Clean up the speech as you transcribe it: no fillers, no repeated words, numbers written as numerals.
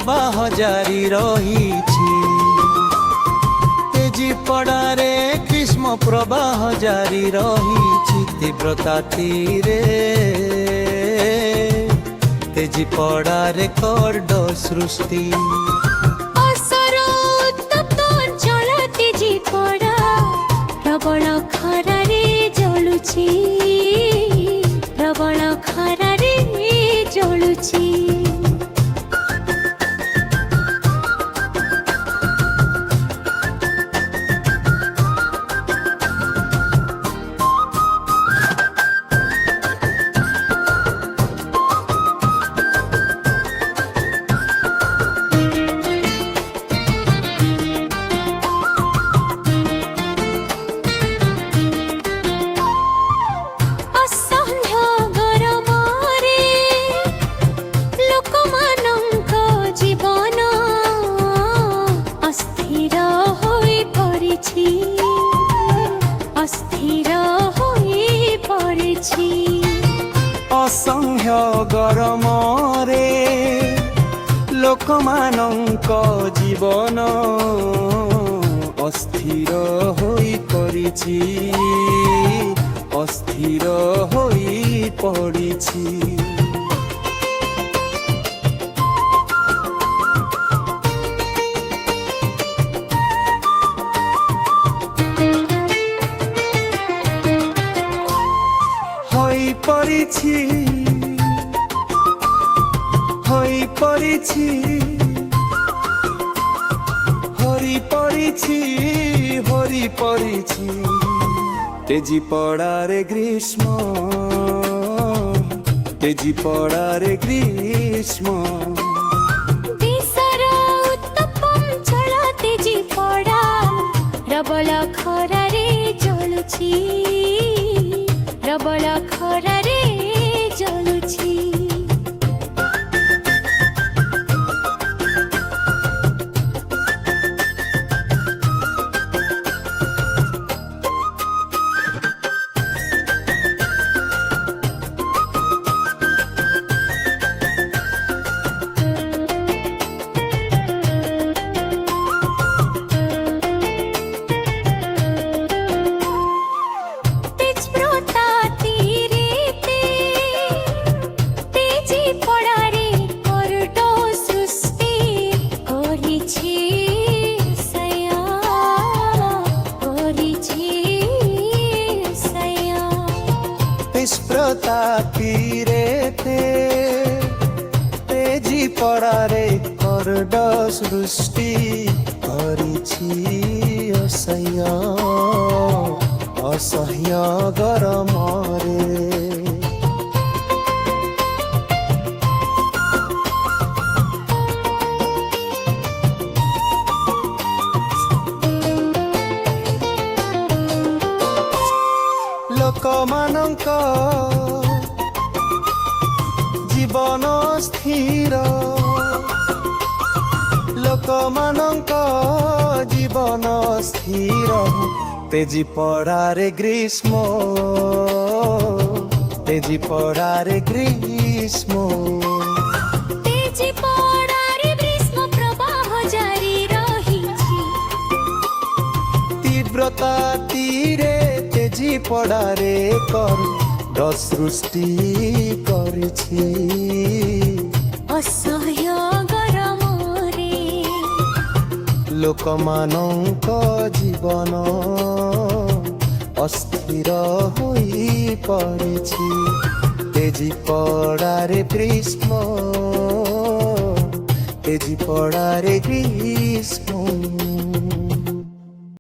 ପ୍ରବାହ ଜାରି ରହିଛି। ତେଜି ପଡ଼ାରେ ଗ୍ରୀଷ୍ମ ପ୍ରବାହ ଜାରି ରହିଛି। ତୀବ୍ରତା ତୀରେ ତେଜି ପଡ଼ାରେ କର୍ଡ ସୃଷ୍ଟି। ପ୍ରବଳ ଖରାରେ ଜଳୁଛି, ପ୍ରବଳ ଖରାରେ ଜଳୁଛି। ଅସହ୍ୟ ଗରମରେ ଲୋକମାନଙ୍କ ଜୀବନ ଅସ୍ଥିର ହୋଇ ପଡ଼ିଛି, ଅସ୍ଥିର ହୋଇ ପଡ଼ିଛି। ହୋଇପଡ଼ିଛି, ହୋଇପଡ଼ିଛି, ହୋଇପଡ଼ିଛି, ହୋଇପଡ଼ିଛି। ତେଜି ପଡ଼ାରେ ଗ୍ରୀଷ୍ମ, ତେଜି ପଡ଼ାରେ ଗ୍ରୀଷ୍ମ। ଦେଶର ଉତ୍ତମ ଅଞ୍ଚଳ ତେଜି ପଡ଼ା ପ୍ରବଳ ଖରାରେ ଜଳୁଛି, ପ୍ରବଳ ଖରାରେ ଜଳୁଛି। ପ୍ରତାପୀରେ ତେଜି ପଡ଼ାରେ କର୍ଡ ସୃଷ୍ଟି କରିଛି। ଅସହ୍ୟ, ଅସହ୍ୟ ଗରମରେ ଲୋକମାନଙ୍କ ଜୀବନ ସ୍ଥିର, ଲୋକମାନଙ୍କ ଜୀବନ ସ୍ଥିର। ତେଜି ପଡ଼ାରେ ଗ୍ରୀଷ୍ମ, ତେଜି ପଡ଼ାରେ ଗ୍ରୀଷ୍ମ। ତେଜି ପଡ଼ାରେ ଗ୍ରୀଷ୍ମ ପ୍ରବାହ ଜାରି ରହିଛି। ତୀବ୍ରତା ତୀରେ ତେଜି ପଡ଼ାରେ କର୍ଡ ସୃଷ୍ଟି କରିଛି। ଅସହ୍ୟ ଗରମରେ ଲୋକମାନଙ୍କ ଜୀବନ ଅସ୍ଥିର ହୋଇ ପଡ଼ିଛି। ତେଜି ପଡ଼ାରେ ଗ୍ରୀଷ୍ମ, ତେଜି ପଡ଼ାରେ ଗ୍ରୀଷ୍ମ।